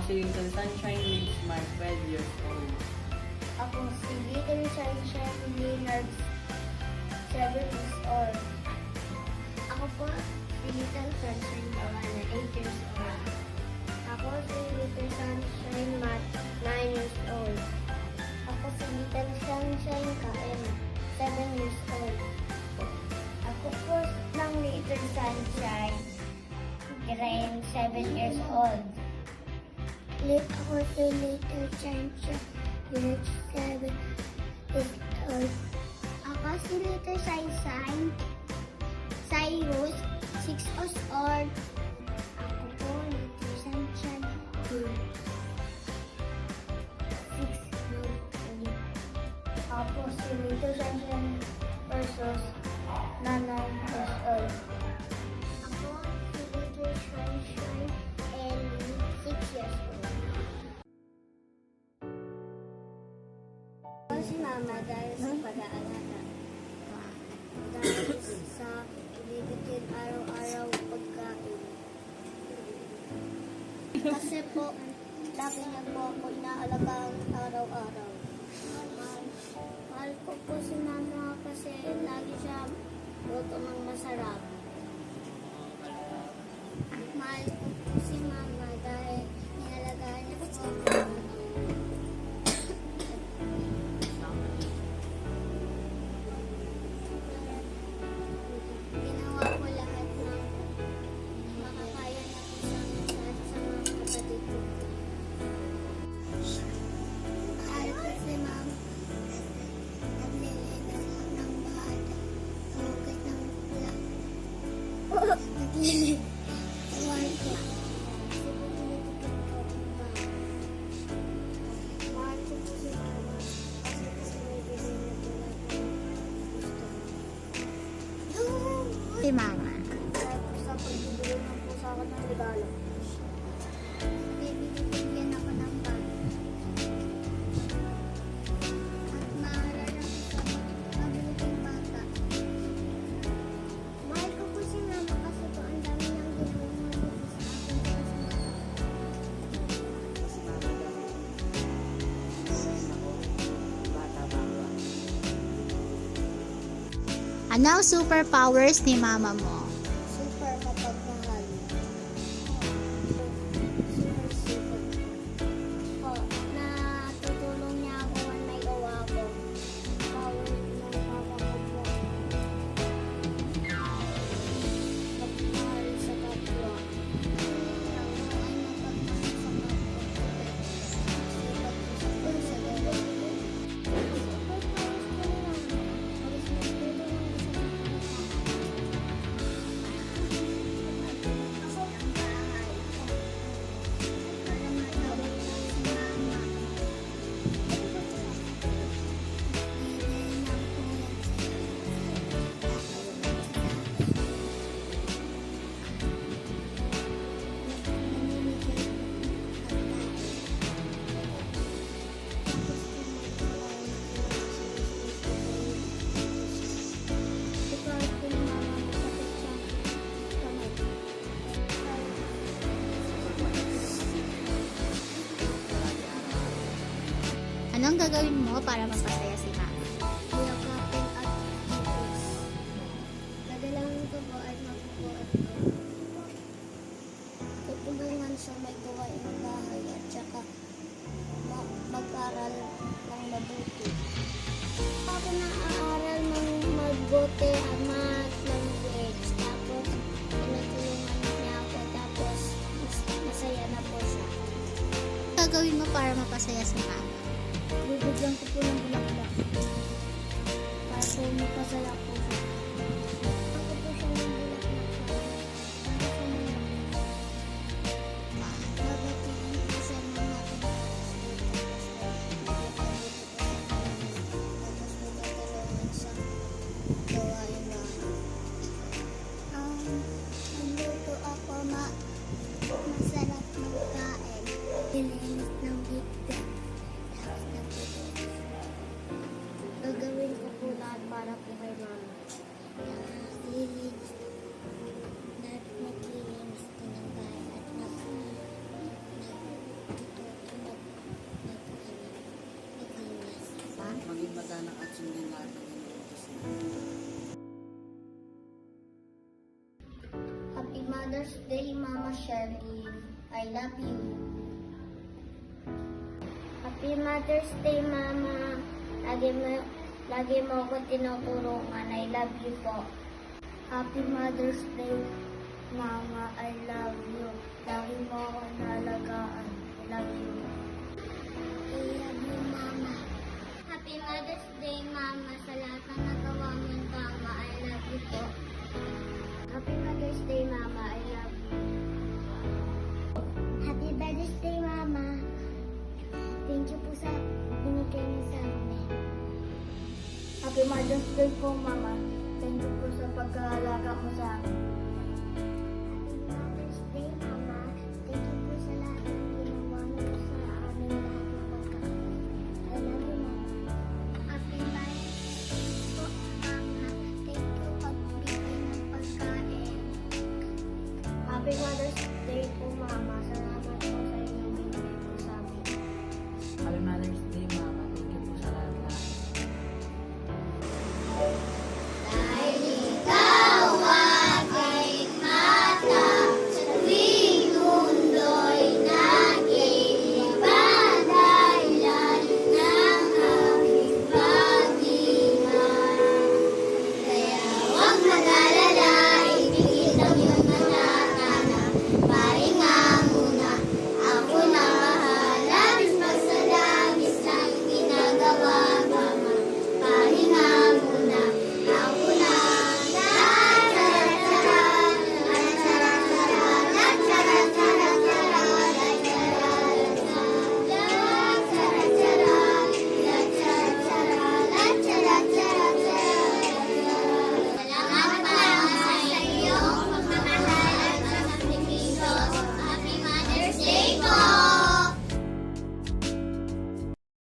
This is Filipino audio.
si Little Sunshine Lynchmark, 12 years old. Ako si Little Sunshine Leonard, 7 years old. Ako po si Little Sunshine Joanna, 8 years old. Ako si Little Sunshine Matt, 9 years old. Ako si Little Sunshine Kaem, 7 years old. Ako po ng Little Sunshine Grain, 7 years old. Ako si Little Sunshine Grade 7 years old. Ako si Little Sunshine Cyrus, 6 years old. Ako po Little Sunshine Grade 6 years old. Ako po si Little Sunshine versus na 9 years old. Ako si Little Sunshine Ellie, 6 years old. Ako si Mama dahil sa pag-aalala. Dahil sa ibibigyan araw-araw pagkain. Kasi po, lagi niya po ako inaalagaan araw-araw. Mahal ko po si Mama kasi lagi siya luto ng masarap. Mahal ko po si Mama dahil inalagaan niya po ako. Ginawa ko lahat ng makakaya niya po sa amin at sa mga kapatid ko. Mahal ko si Mama. Naglilinis ng bahay. Hugas ng ulam. Naglilinis. Mahal ko. Kasi po pinipigyan ko ang bahay. Mahal ko po si Mama. Kasi sinibigyan niya po lahat ng gusto. Si Mama. Sa pagbibigay ng po sa akin ng regalo. Bibigyan ako ng bag. At maalala ko sa mabuting bata. Mahal ko po si Mama kasi po ang dami niyang ginawang mabuti sa akin. Ano ang superpowers ni Mama mo? Super mapagmahal. Po, natutulong niya ako when may gawa ko. Power ng mama ko po. Pagmahal sa kapwa. Ay mapagmahal sa kapwa. Sa gawa. Anong gagawin mo para mapasaya si Mama? Yakapin at ipis. Dadalangin ko po at magpupuat ko. Tutulungan sa may gawain ng bahay at saka mag-aral ng mabuti. Ako na-aaral ng mabuti ang math language. Tapos, tinutulungan niya ako. Tapos, masaya na po siya. Anong gagawin mo para mapasaya si Mama? Bibigyan ko po ng bulaklak. Para po magpasaya po siya. Ako po siya ng bulaklak. Para po mabatiin po siya ng mga tapos magkakaroon sa gawain bahay. Nagluto ako masarap magkain. Nilinis ng higdan. Gagawin ko po lahat para po kay Mama. sundin natin yung utos mo. Happy Mother's Day, Mama Shelly. I love you. Happy Mother's Day, Mama. Lagi mo ako tinutulungan. I love you po. Happy Mother's Day, Mama. I love you. Lagi mo ako nalagaan. I love you. I love you, Mama. Happy Mother's Day, Mama. Sa lahat ng nagawa mong tama, I love you po. Happy Mother's Day, Mama. I love you. Happy Mother's Day, Mama. Thank you po sa binigay niyo sa amin. Happy Mother's Day po, Mama. Thank you po sa pag-aalaga mo sa amin.